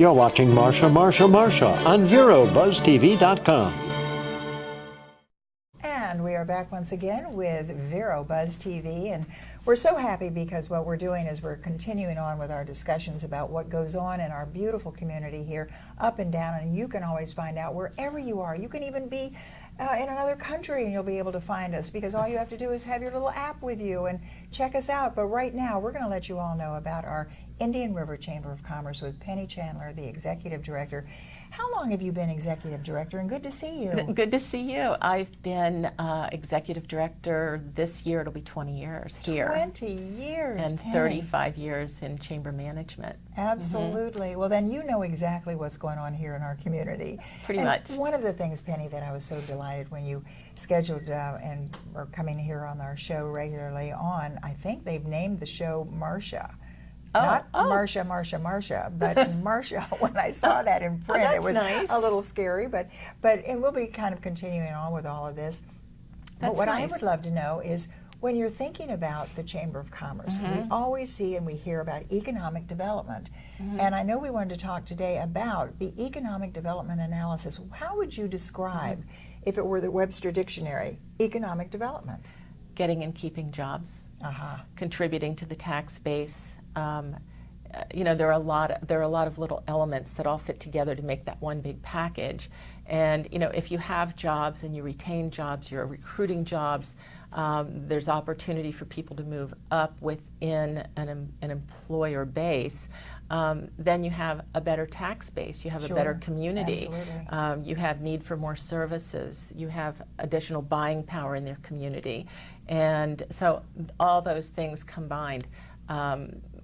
You're watching Marcia on VeroBuzzTV.com. And we are back once again with Vero Buzz TV, and we're so happy because what we're doing is we're continuing on with our discussions about what goes on in our beautiful community here, up and down, and you can always find out wherever you are. You can even be in another country and you'll be able to find us, because all you have to do is have your little app with you and check us out. But right now we're going to let you all know about our Indian River Chamber of Commerce with Penny Chandler, the Executive Director. How long have you been Executive Director? And good to see you. Good to see you. I've been Executive Director this year. It'll be 20 years here. 20 years, And Penny. 35 years in chamber management. Absolutely. Well, then you know exactly what's going on here in our community. Pretty much. One of the things, Penny, that I was so delighted when you scheduled and are coming here on our show regularly on, I think they've named the show Marcia. Not Marcia, but Marcia. When I saw that in print, it was nice. A little scary, but and we'll be kind of continuing on with all of this. But what I would love to know is, when you're thinking about the Chamber of Commerce, we always see and we hear about economic development. And I know we wanted to talk today about the economic development analysis. How would you describe, if it were the Webster Dictionary, economic development? Getting and keeping jobs, contributing to the tax base. You know, there are a lot of little elements that all fit together to make that one big package. And you know, if you have jobs and you retain jobs, you're recruiting jobs, there's opportunity for people to move up within an employer base. Then you have a better tax base, you have a better community, you have need for more services, you have additional buying power in their community. And so all those things combined.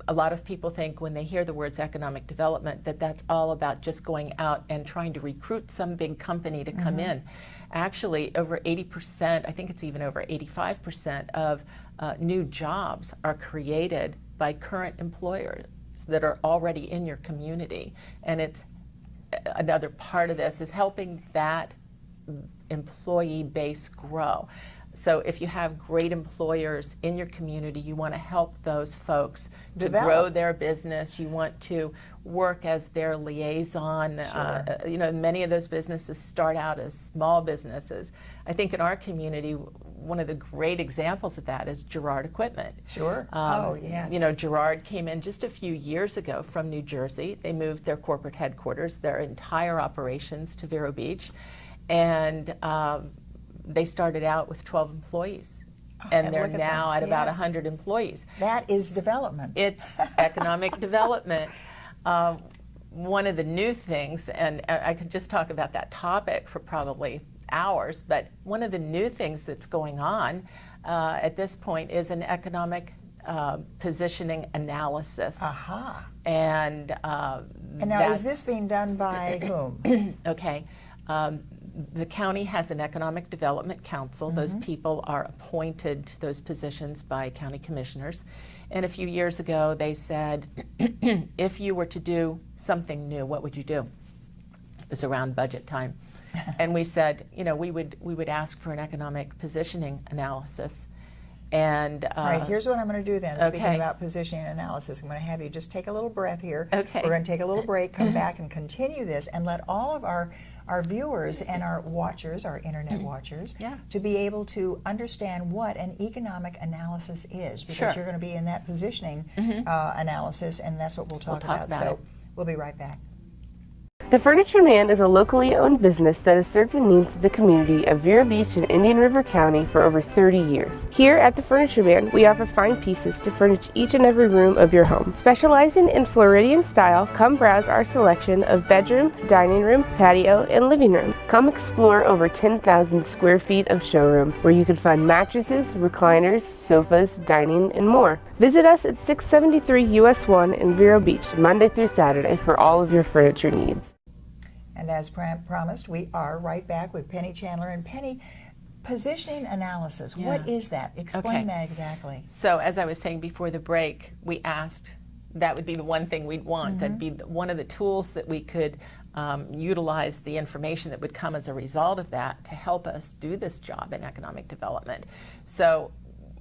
A lot of people think when they hear the words economic development that that's all about just going out and trying to recruit some big company to come in. Actually, over 80%, I think it's even over 85% of new jobs are created by current employers that are already in your community. And it's another part of this is helping that employee base grow. So if you have great employers in your community, you want to help those folks to grow their business. You want to work as their liaison. You know, many of those businesses start out as small businesses. I think in our community, one of the great examples of that is Girard Equipment. You know, Girard came in just a few years ago from New Jersey. They moved their corporate headquarters, their entire operations to Vero Beach. And they started out with 12 employees, and they're now at about 100 employees. That is development. It's economic development. One of the new things, and I could just talk about that topic for probably hours, but one of the new things that's going on at this point is an economic positioning analysis. And now, is this being done by whom? Okay. The county has an economic development council. Those people are appointed to those positions by county commissioners. And a few years ago, they said, if you were to do something new, what would you do? It was around budget time. And we said, you know, we would ask for an economic positioning analysis. And all right, here's what I'm going to do then. Speaking about positioning analysis, I'm going to have you just take a little breath here. We're going to take a little break, come back and continue this, and let all of our viewers and our watchers, our internet watchers, to be able to understand what an economic analysis is, because you're going to be in that positioning analysis, and that's what we'll talk about. So we'll be right back. The Furniture Man is a locally owned business that has served the needs of the community of Vero Beach and Indian River County for over 30 years. Here at the Furniture Man, we offer fine pieces to furnish each and every room of your home. Specializing in Floridian style, come browse our selection of bedroom, dining room, patio, and living room. Come explore over 10,000 square feet of showroom, where you can find mattresses, recliners, sofas, dining, and more. Visit us at 673 US 1 in Vero Beach, Monday through Saturday, for all of your furniture needs. And as promised, we are right back with Penny Chandler. And Penny, positioning analysis, what is that? Explain that exactly. So as I was saying before the break, we asked, that would be the one thing we'd want. That'd be one of the tools that we could utilize, the information that would come as a result of that to help us do this job in economic development. So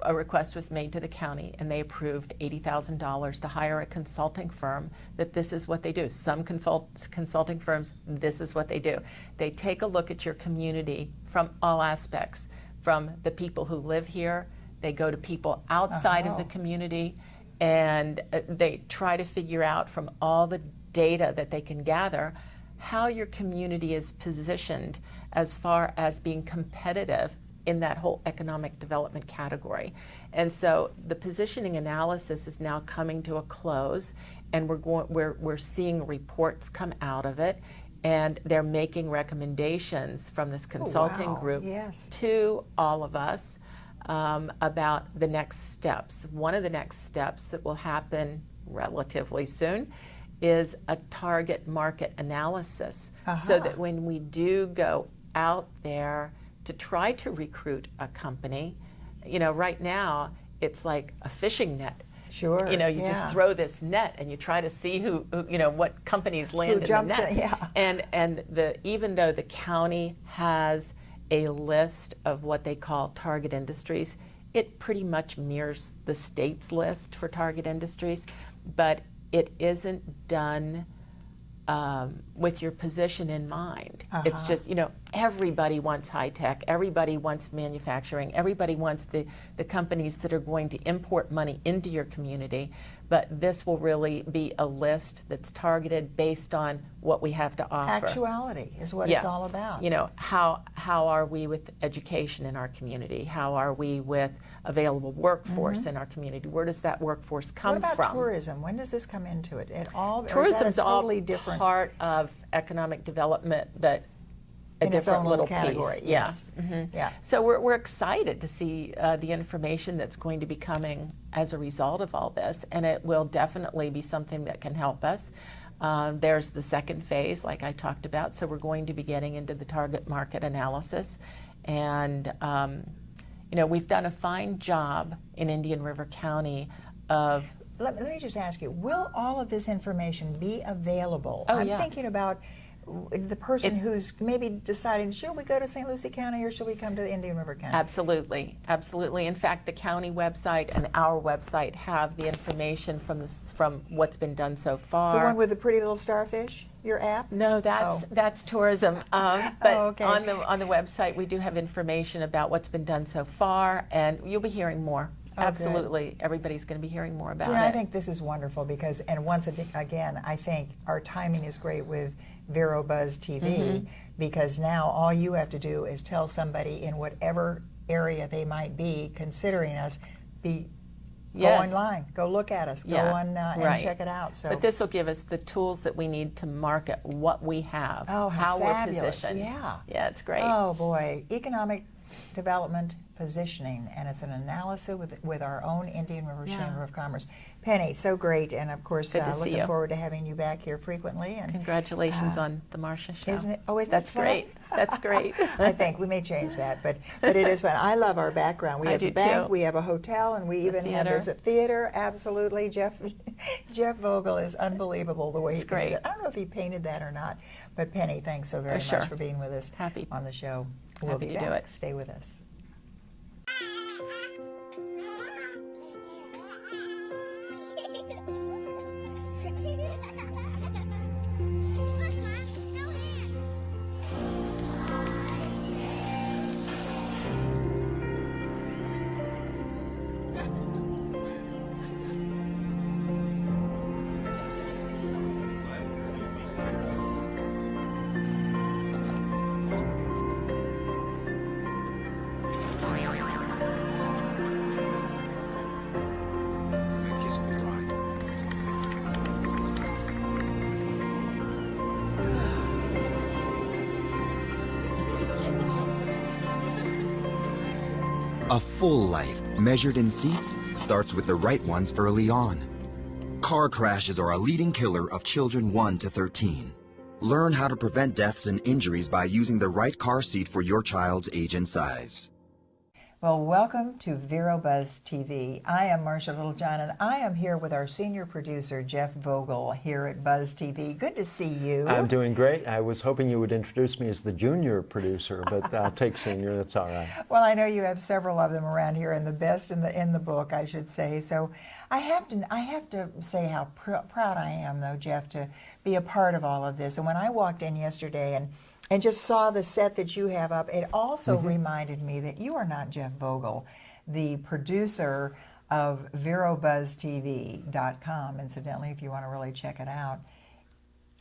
a request was made to the county, and they approved $80,000 to hire a consulting firm that this is what they do. Some consulting firms, this is what they do. They take a look at your community from all aspects, from the people who live here, they go to people outside of the community, and they try to figure out from all the data that they can gather how your community is positioned as far as being competitive in that whole economic development category. And so the positioning analysis is now coming to a close, and we're seeing reports come out of it, and they're making recommendations from this consulting group to all of us about the next steps. One of the next steps that will happen relatively soon is a target market analysis, so that when we do go out there to try to recruit a company, you know, right now it's like a fishing net. Sure. You know, you just throw this net and you try to see who you know, what companies land in the net. And even though the county has a list of what they call target industries, it pretty much mirrors the state's list for target industries, but it isn't done with your position in mind. It's just, you know, everybody wants high tech, everybody wants manufacturing, everybody wants the companies that are going to import money into your community, but this will really be a list that's targeted based on what we have to offer. Actuality is what it's all about. You know, how are we with education in our community? How are we with available workforce in our community? Where does that workforce come from? What about tourism? When does this come into it? Tourism's totally all different part of economic development, but a different little category. piece. Yes. Yeah. So we're excited to see the information that's going to be coming as a result of all this, and it will definitely be something that can help us. There's the second phase, like I talked about, so we're going to be getting into the target market analysis, and you know, we've done a fine job in Indian River County of. Let me just ask you, will all of this information be available? I'm thinking about the person who's maybe deciding, should we go to St. Lucie County or should we come to Indian River County? Absolutely, absolutely. In fact, the county website and our website have the information from what's been done so far. The one with the pretty little starfish, your app? No, that's tourism. But on the website, we do have information about what's been done so far, and you'll be hearing more. Absolutely, good. Everybody's going to be hearing more about it. I think this is wonderful because, and once again, I think our timing is great with Vero Buzz TV because now all you have to do is tell somebody in whatever area they might be considering us, go online, go look at us, go on and check it out. So, but this will give us the tools that we need to market what we have, how we're positioned. Yeah, it's great. Oh boy, economic development positioning, and it's an analysis with our own Indian River Chamber of Commerce. Penny, so great, and of course looking forward to having you back here frequently. And congratulations on the Marcia show. Isn't it? Oh, that's great. That's great. I think we may change that, but it is fun. I love our background. We have a bank, we have a hotel, and we even have this theater. Absolutely, Jeff Voegele is unbelievable the way he painted it. I don't know if he painted that or not, but Penny, thanks so very much for being with us on the show. We'll be back. Do it. Stay with us. A full life, measured in seats, starts with the right ones early on. Car crashes are a leading killer of children 1 to 13. Learn how to prevent deaths and injuries by using the right car seat for your child's age and size. Well, welcome to Vero Buzz TV. I am Marcia Littlejohn, and I am here with our senior producer, Jeff Voegele, here at Buzz TV. Good to see you. I'm doing great. I was hoping you would introduce me as the junior producer, but I'll take senior. That's all right. Well, I know you have several of them around here, and the best in the book, I should say. So I have to say how proud I am, though, Jeff, to be a part of all of this. And when I walked in yesterday and just saw the set that you have up, it also reminded me that you are not Jeff Voegele, the producer of VeroBuzzTV.com. Incidentally, if you want to really check it out.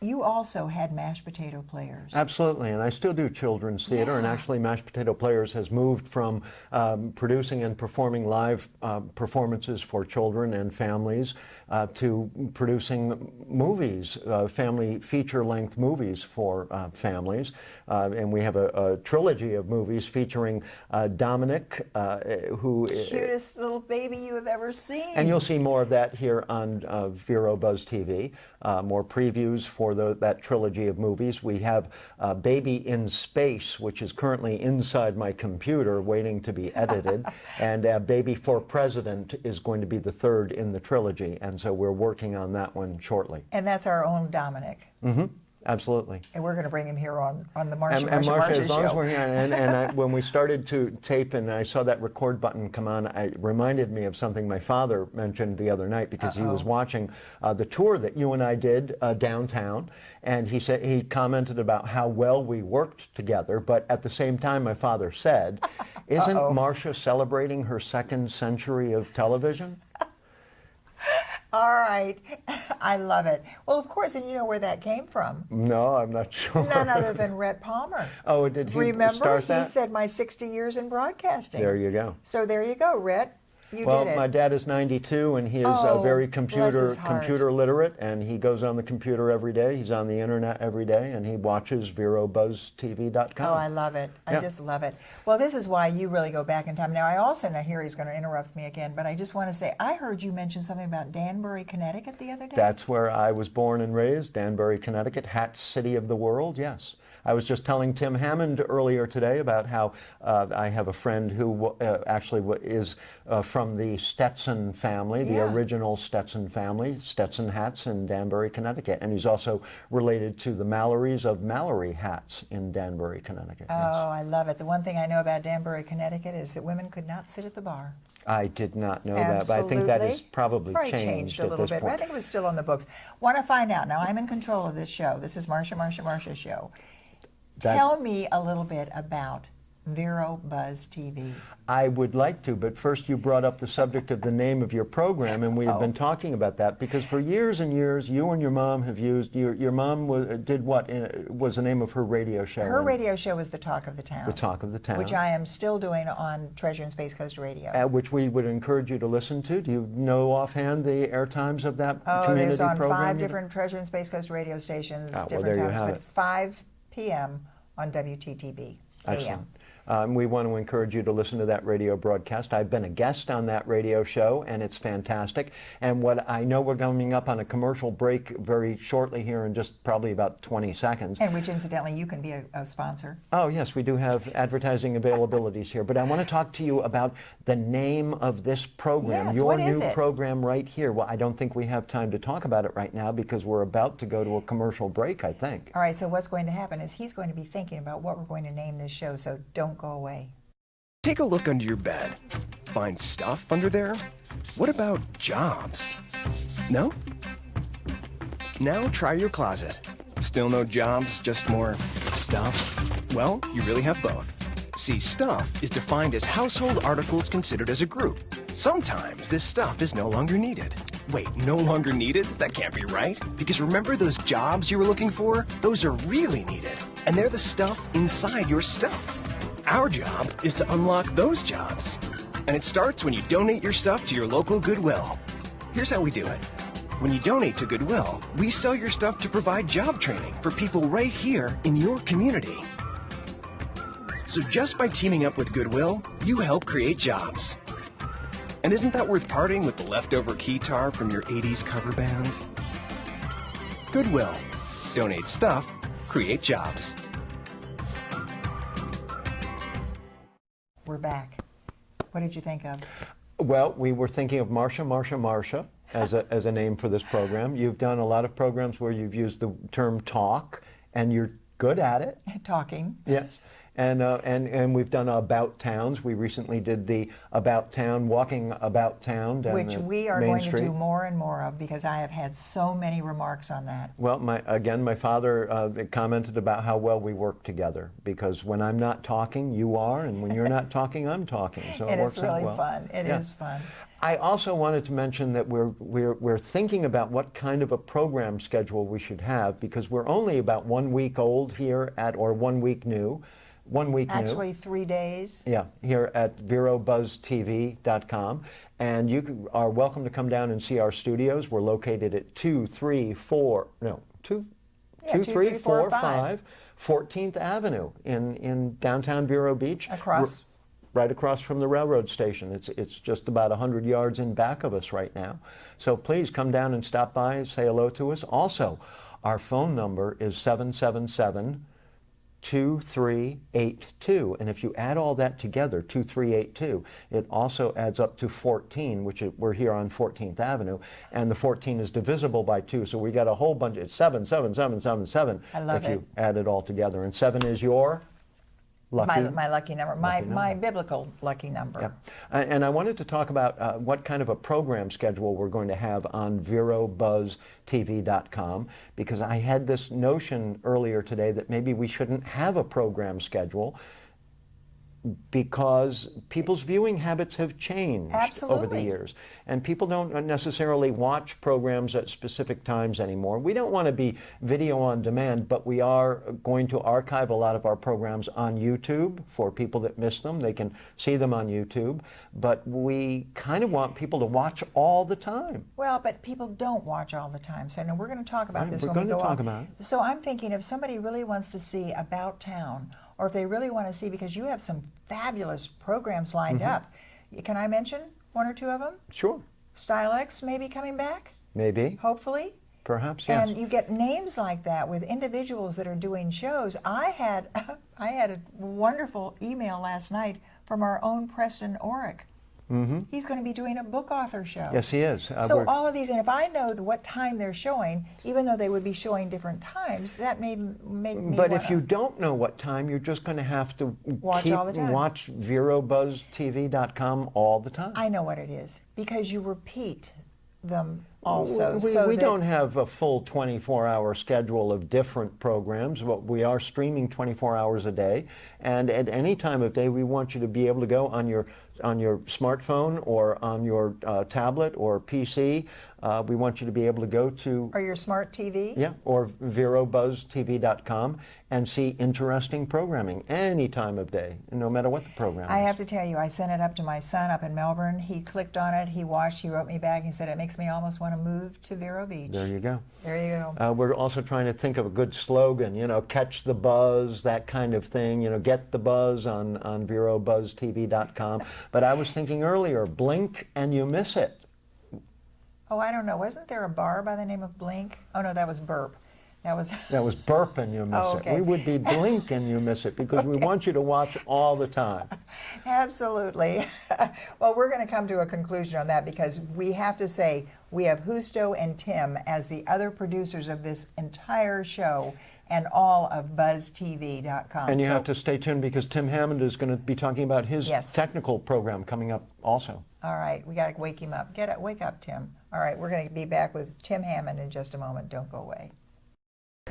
You also had Mashed Potato Players. Absolutely, and I still do children's theater, and actually Mashed Potato Players has moved from producing and performing live performances for children and families to producing movies, family feature-length movies for families. And we have a trilogy of movies featuring Dominic, who... Cutest little baby you have ever seen. And you'll see more of that here on Vero Buzz TV, more previews for that trilogy of movies. We have Baby in Space, which is currently inside my computer waiting to be edited, and Baby for President is going to be the third in the trilogy, and so we're working on that one shortly. And that's our own Dominic. Mm-hmm. Absolutely. And we're going to bring him here on the Marcia Marcia, as long show. as we're here, and when we started to tape and I saw that record button come on, it reminded me of something my father mentioned the other night because he was watching the tour that you and I did downtown, and he commented about how well we worked together, but at the same time my father said, isn't Marcia celebrating her 2nd century of television? All right. I love it. Well, of course, and you know where that came from. No, I'm not sure. None other than Rhett Palmer. Oh, did he start that? He said my 60 years in broadcasting. There you go. So there you go, Rhett. You well, did it. My dad is 92, and he is very computer literate, and he goes on the computer every day. He's on the internet every day, and he watches VeroBuzzTV.com. Oh, I love it. I just love it. Well, this is why you really go back in time. Now, I also know here he's going to interrupt me again, but I just want to say, I heard you mention something about Danbury, Connecticut the other day. That's where I was born and raised, Danbury, Connecticut, Hat City of the world, yes. I was just telling Tim Hammond earlier today about how I have a friend who actually is from the Stetson family, the original Stetson family, Stetson hats in Danbury, Connecticut. And he's also related to the Mallorys of Mallory hats in Danbury, Connecticut. Oh, yes. I love it. The one thing I know about Danbury, Connecticut is that women could not sit at the bar. I did not know that, but I think that has probably changed a little bit. But I think it was still on the books. Want to find out. Now, I'm in control of this show. This is Marcia show. Tell me a little bit about Vero Buzz TV. I would like to, but first you brought up the subject of the name of your program, and we have been talking about that because for years and years, you and your mom have used, your mom did what was the name of her radio show? Her radio show was The Talk of the Town. The Talk of the Town. Which I am still doing on Treasure and Space Coast Radio. Which we would encourage you to listen to. Do you know offhand the air times of that community program? Oh, there's on 5 different Treasure and Space Coast radio stations, different times, but 5 p.m. on WTTB AM. We want to encourage you to listen to that radio broadcast. I've been a guest on that radio show, and it's fantastic. And what I know, we're coming up on a commercial break very shortly here in just probably about 20 seconds. And which, incidentally, you can be a sponsor. Oh, yes, we do have advertising availabilities here. But I want to talk to you about the name of this program, yes, your new program right here. Well, I don't think we have time to talk about it right now because we're about to go to a commercial break, I think. All right, so what's going to happen is he's going to be thinking about what we're going to name this show, so don't go away. Take a look under your bed. Find stuff under there? What about jobs? No? Now try your closet. Still no jobs, just more stuff? Well, you really have both. See, stuff is defined as household articles considered as a group. Sometimes this stuff is no longer needed. Wait, no longer needed? That can't be right. Because remember those jobs you were looking for? Those are really needed. And they're the stuff inside your stuff. Our job is to unlock those jobs. And it starts when you donate your stuff to your local Goodwill. Here's how we do it. When you donate to Goodwill, we sell your stuff to provide job training for people right here in your community. So just by teaming up with Goodwill, you help create jobs. And isn't that worth parting with the leftover keytar from your 80s cover band? Goodwill. Donate stuff, create jobs. We're back. What did you think of? Well, we were thinking of Marcia as a name for this program. You've done a lot of programs where you've used the term talk, and you're good at it. Talking. Yes. And we've done About Towns. We recently did the About Town, walking about town down Which the we are Main going Street. to do more and more of, because I have had so many remarks on that. Well, my father commented about how well we work together, because when I'm not talking, you are, and when you're not talking, I'm talking. So it works it's really out well. fun. It is fun. I also wanted to mention that we're thinking about what kind of a program schedule we should have, because we're only about 1 week old here or 1 week new. 1 week Actually, new. 3 days. Yeah, here at VeroBuzzTV.com. And you are welcome to come down and see our studios. We're located at 2345 14th Avenue in downtown Vero Beach. Right across from the railroad station. It's just about 100 yards in back of us right now. So please come down and stop by and say hello to us. Also, our phone number is 777-2382. And if you add all that together, 2382, it also adds up to 14, which we're here on 14th Avenue. And the 14 is divisible by 2. So we got a whole bunch. It's 77777. I love if you add it all together. And 7 is your? My lucky number, my biblical lucky number. Yep. And I wanted to talk about what kind of a program schedule we're going to have on VeroBuzzTV.com, because I had this notion earlier today that maybe we shouldn't have a program schedule, because people's viewing habits have changed over the years. And people don't necessarily watch programs at specific times anymore. We don't want to be video on demand, but we are going to archive a lot of our programs on YouTube for people that miss them. They can see them on YouTube. But we kind of want people to watch all the time. Well, but people don't watch all the time. So now we're going to talk about this when we go on. We're going to talk about it. So I'm thinking, if somebody really wants to see About Town, or if they really want to see, because you have some fabulous programs lined up. Can I mention 1 or 2 of them? Sure. Style X may be coming back? Maybe. Hopefully. Perhaps, yes. And you get names like that with individuals that are doing shows. I had a wonderful email last night from our own Preston Orick. He's going to be doing a book author show. Yes, he is. So all of these, and if I know what time they're showing, even though they would be showing different times, that may make me But if you don't know what time, you're just going to have to watch all the time. Watch VeroBuzzTV.com all the time. I know what it is, because you repeat them also. We don't have a full 24-hour schedule of different programs, but we are streaming 24 hours a day. And at any time of day, we want you to be able to go on your smartphone or on your tablet or PC. We want you to be able to go to... Or your smart TV? Yeah, or VeroBuzzTV.com and see interesting programming any time of day, no matter what the program is. I have to tell you, I sent it up to my son up in Melbourne. He clicked on it, he watched, he wrote me back, and he said, it makes me almost want to move to Vero Beach. There you go. There you go. We're also trying to think of a good slogan, catch the buzz, that kind of thing, get the buzz on VeroBuzzTV.com. But I was thinking earlier, blink and you miss it. Oh, I don't know. Wasn't there a bar by the name of Blink? Oh, no, that was Burp. That was burp and you miss it. We would be blink and you miss it, because we want you to watch all the time. Absolutely. Well, we're going to come to a conclusion on that, because we have to say we have Justo and Tim as the other producers of this entire show and all of BuzzTV.com. And you have to stay tuned, because Tim Hammond is going to be talking about his technical program coming up also. All right, we got to wake him up. Wake up, Tim. All right, we're going to be back with Tim Hammond in just a moment. Don't go away.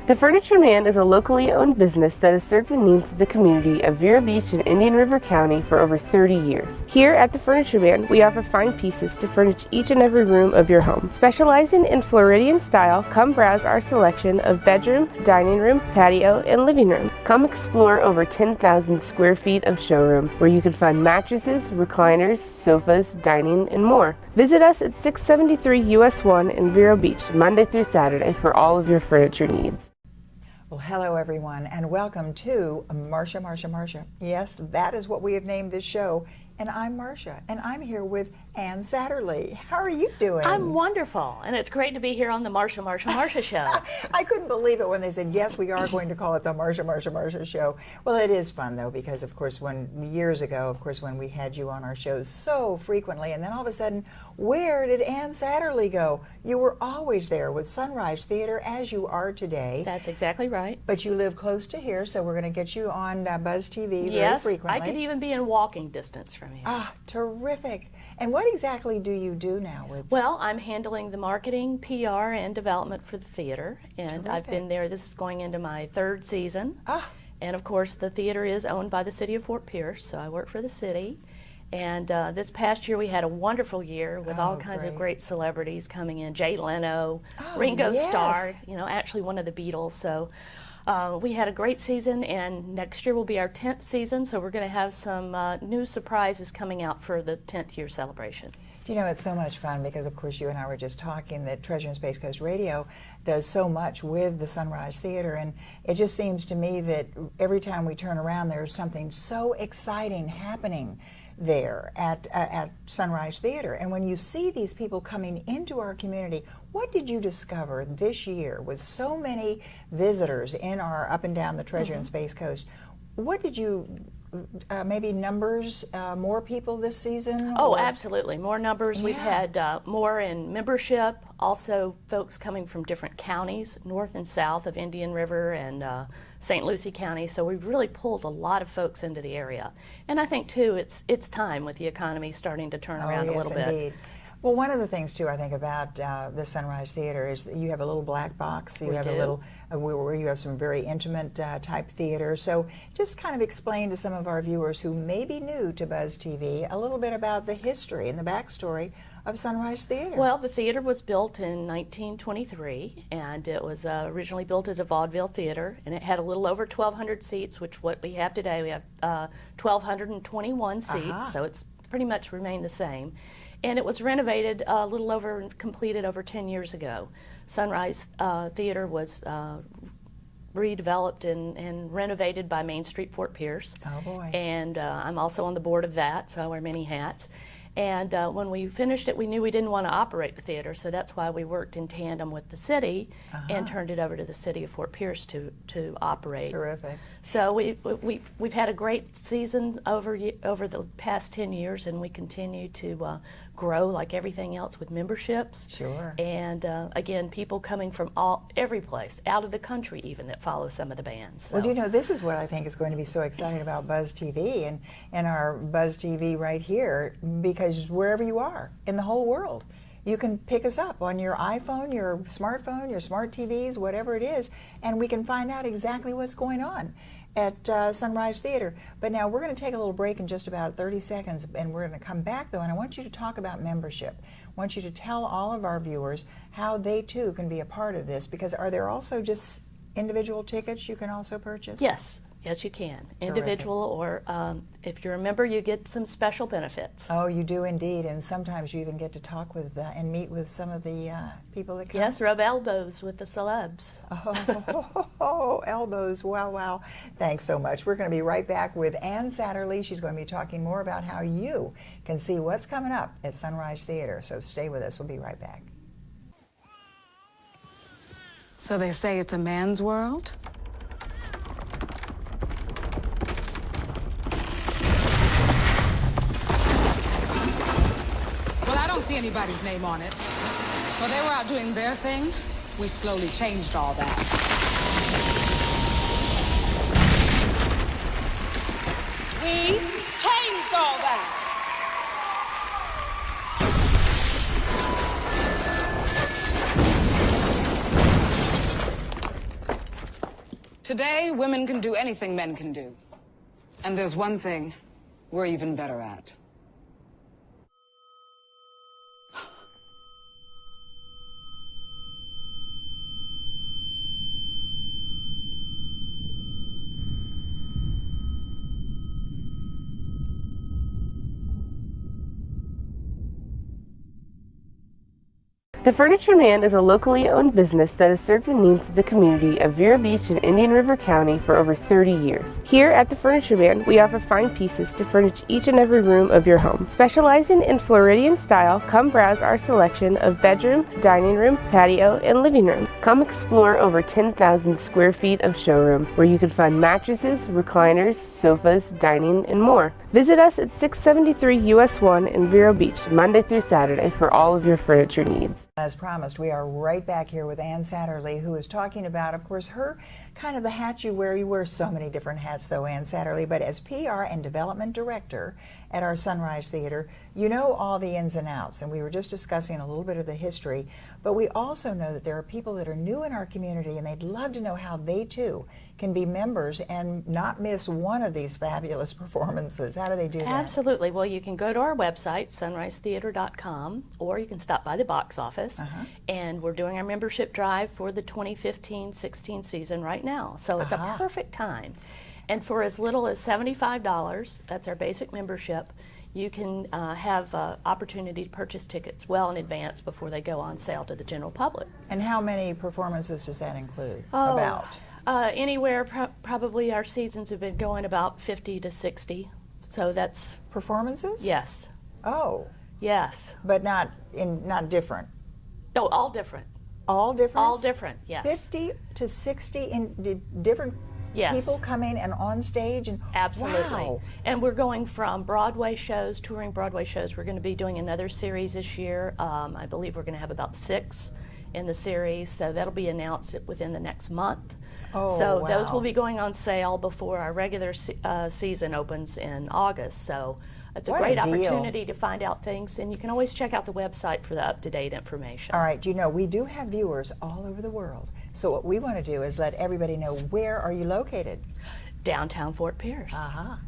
The Furniture Man is a locally owned business that has served the needs of the community of Vero Beach and Indian River County for over 30 years. Here at the Furniture Man, we offer fine pieces to furnish each and every room of your home. Specializing in Floridian style, come browse our selection of bedroom, dining room, patio, and living room. Come explore over 10,000 square feet of showroom, where you can find mattresses, recliners, sofas, dining, and more. Visit us at 673 US 1 in Vero Beach, Monday through Saturday, for all of your furniture needs. Well, hello everyone, and welcome to Marcia. Yes, that is what we have named this show, and I'm Marcia, and I'm here with Anne Satterlee. How are you doing? I'm wonderful, and it's great to be here on the Marcia Show. I couldn't believe it when they said, yes, we are going to call it the Marcia Show. Well, it is fun, though, because, of course, years ago, of course, when we had you on our shows so frequently, and then all of a sudden, where did Anne Satterlee go? You were always there with Sunrise Theater, as you are today. That's exactly right. But you live close to here, so we're going to get you on Buzz TV yes, very frequently. I could even be in walking distance from here. Ah, terrific. And what exactly do you do now with? Well, I'm handling the marketing, PR, and development for the theater, and Terrific. I've been there. This is going into my 3rd season. Ah. And of course, the theater is owned by the city of Fort Pierce, so I work for the city. And this past year, we had a wonderful year with all kinds of great celebrities coming in. Jay Leno, Ringo Starr, you know, actually one of the Beatles. So we had a great season, and next year will be our 10th season, so we're going to have some new surprises coming out for the 10th year celebration. You know, it's so much fun because, of course, you and I were just talking that Treasure and Space Coast Radio does so much with the Sunrise Theater, and it just seems to me that every time we turn around, there's something so exciting happening there at Sunrise Theater. And when you see these people coming into our community, what did you discover this year with so many visitors in our up and down the Treasure and Space Coast? What did you, maybe numbers, more people this season? Oh, or? Absolutely. More numbers. We've had more in membership, also folks coming from different counties, north and south of Indian River and St. Lucie County. So we've really pulled a lot of folks into the area. And I think, too, it's time with the economy starting to turn around a little bit. Indeed. Well, one of the things, too, I think about the Sunrise Theater is that you have a little black box. You have a little, where you have some very intimate type theater. So just kind of explain to some of our viewers who may be new to Buzz TV a little bit about the history and the backstory of Sunrise Theater. Well, the theater was built in 1923, and it was originally built as a vaudeville theater, and it had a little over 1,200 seats, which what we have today. We have 1,221 seats, so it's pretty much remained the same. And it was renovated a little over, completed over 10 years ago. Sunrise Theater was redeveloped and renovated by Main Street Fort Pierce. Oh boy. And I'm also on the board of that, so I wear many hats. And when we finished it, we knew we didn't want to operate the theater, so that's why we worked in tandem with the city and turned it over to the city of Fort Pierce to operate. Terrific. So we've had a great season over the past 10 years, and we continue to grow like everything else with memberships. Sure. And again, people coming from every place, out of the country even, that follow some of the bands. So. Well, do you know, this is what I think is going to be so exciting about Buzz TV and our Buzz TV right here, because wherever you are in the whole world, you can pick us up on your iPhone, your smartphone, your smart TVs, whatever it is, and we can find out exactly what's going on at Sunrise Theater. But now we're going to take a little break in just about 30 seconds, and we're going to come back, though, and I want you to talk about membership. I want you to tell all of our viewers how they, too, can be a part of this, because are there also just individual tickets you can also purchase? Yes. Yes, you can. Individual, or if you're a member, you get some special benefits. Oh, you do indeed, and sometimes you even get to talk with and meet with some of the people that come. Yes, rub elbows with the celebs. Oh, elbows, wow, wow. Thanks so much. We're going to be right back with Anne Satterlee. She's going to be talking more about how you can see what's coming up at Sunrise Theater, so stay with us. We'll be right back. So they say it's a man's world? I don't see anybody's name on it. While they were out doing their thing, we slowly changed all that. We changed all that. Today, women can do anything men can do. And there's one thing we're even better at. The Furniture Man is a locally owned business that has served the needs of the community of Vero Beach and Indian River County for over 30 years. Here at the Furniture Man, we offer fine pieces to furnish each and every room of your home. Specializing in Floridian style, come browse our selection of bedroom, dining room, patio, and living room. Come explore over 10,000 square feet of showroom, where you can find mattresses, recliners, sofas, dining, and more. Visit us at 673 US 1 in Vero Beach, Monday through Saturday, for all of your furniture needs. As promised, we are right back here with Anne Satterlee, who is talking about, of course, her kind of the hat you wear. You wear so many different hats, though, Anne Satterlee, but as PR and Development Director at our Sunrise Theater, you know all the ins and outs, and we were just discussing a little bit of the history, but we also know that there are people that are new in our community, and they'd love to know how they, too, can be members and not miss one of these fabulous performances. How do they do that? Absolutely. Well, you can go to our website, sunrisetheater.com, or you can stop by the box office. And we're doing our membership drive for the 2015-16 season right now. So it's a perfect time. And for as little as $75, that's our basic membership, you can have opportunity to purchase tickets well in advance before they go on sale to the general public. And how many performances does that include? Anywhere, probably our seasons have been going about 50 to 60. So that's... Performances? Yes. Oh. Yes. But not different? No, all different. All different? All different, yes. 50 to 60 in different people coming and on stage? And absolutely. Wow. And we're going from Broadway shows, touring Broadway shows. We're going to be doing another series this year. I believe we're going to have about 6 in the series, so that'll be announced within the next month. So those will be going on sale before our regular season opens in August. So it's a great opportunity to find out things, and you can always check out the website for the up-to-date information. All right, you know, we do have viewers all over the world. So what we want to do is let everybody know, where are you located? Downtown Fort Pierce.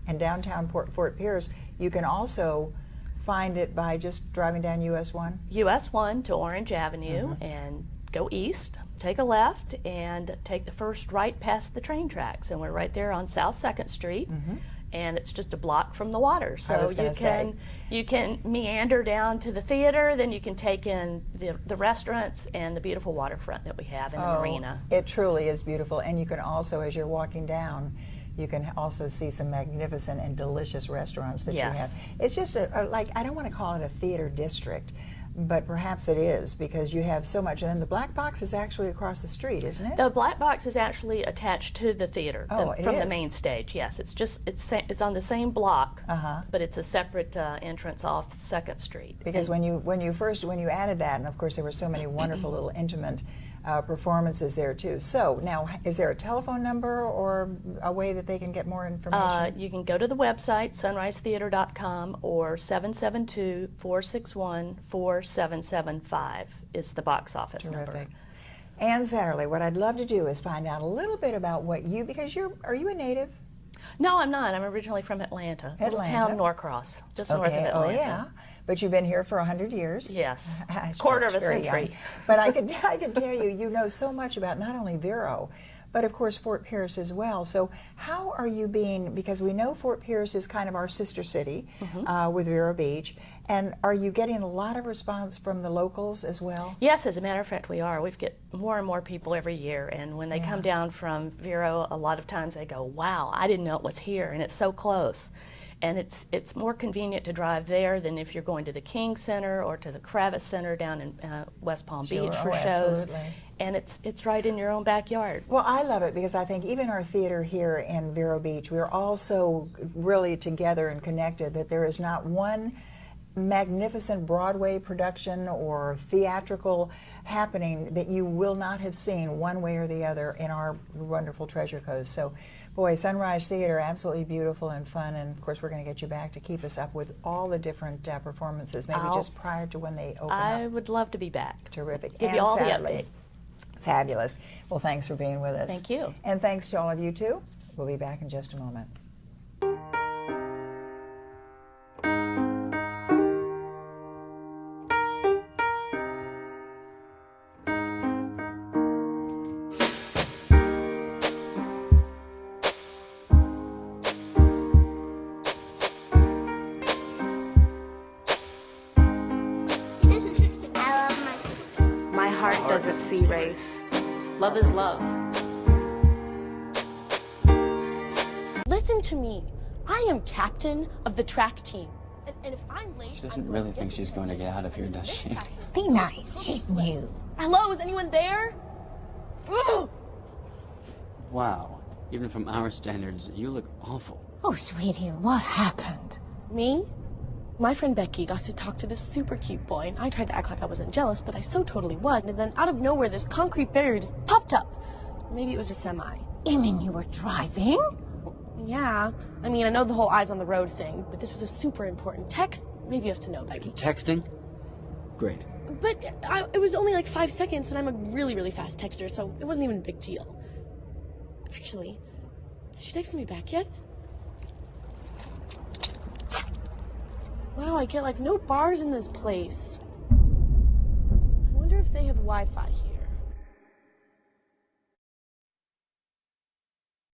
And downtown Fort Pierce, you can also find it by just driving down US 1? US 1 to Orange Avenue and go east, take a left, and take the first right past the train tracks. And we're right there on South 2nd Street. And it's just a block from the water. So you can meander down to the theater, then you can take in the restaurants and the beautiful waterfront that we have in the marina. It truly is beautiful. And you can also, as you're walking down, you can also see some magnificent and delicious restaurants that you have. It's just like, I don't want to call it a theater district, but perhaps it is, because you have so much. And then the Black Box is actually across the street, isn't it? The Black Box is actually attached to the theater from the main stage. Yes, it's on the same block, but it's a separate entrance off 2nd Street. Because when you added that, and of course there were so many wonderful little intimate performances there too. So now, is there a telephone number or a way that they can get more information? You can go to the website, sunrisetheater.com, or 772-461-4775 is the box office number. Anne Satterlee, what I'd love to do is find out a little bit about what you, because are you a native? No, I'm not. I'm originally from Atlanta. Little town Norcross, just north of Atlanta. Oh yeah. But you've been here for 100 years. Yes, quarter of a century. But I can tell you, you know so much about not only Vero, but of course Fort Pierce as well. So how are you being, because we know Fort Pierce is kind of our sister city with Vero Beach, and are you getting a lot of response from the locals as well? Yes, as a matter of fact we are. We get more and more people every year, and when they come down from Vero, a lot of times they go, wow, I didn't know it was here, and it's so close. And it's more convenient to drive there than if you're going to the King Center or to the Kravis Center down in West Palm Beach for shows. Absolutely. And it's right in your own backyard. Well, I love it because I think even our theater here in Vero Beach, we're all so really together and connected that there is not one magnificent Broadway production or theatrical happening that you will not have seen one way or the other in our wonderful Treasure Coast. So, boy, Sunrise Theater, absolutely beautiful and fun, and of course we're going to get you back to keep us up with all the different performances, maybe just prior to when they open up. I would love to be back. Terrific. Give you all the update. Fabulous. Well, thanks for being with us. Thank you. And thanks to all of you too. We'll be back in just a moment. I love my sister. heart doesn't see race. Love is love. Listen to me. I am captain of the track team. And if I'm late, She doesn't really think she's going to get out of here, does she? Be nice. She's new. Hello, is anyone there? Ugh! Wow. Even from our standards, you look awful. Oh, sweetie, what happened? Me? My friend Becky got to talk to this super cute boy, and I tried to act like I wasn't jealous, but I so totally was. And then out of nowhere, this concrete barrier just popped up. Maybe it was a semi. You mean you were driving? Yeah. I mean, I know the whole eyes on the road thing, but this was a super important text. Maybe you have to know, Becky. Texting? Great. But it was only like 5 seconds, and I'm a really, really fast texter, so it wasn't even a big deal. Actually, has she texted me back yet? Wow, I get like no bars in this place. I wonder if they have Wi-Fi here.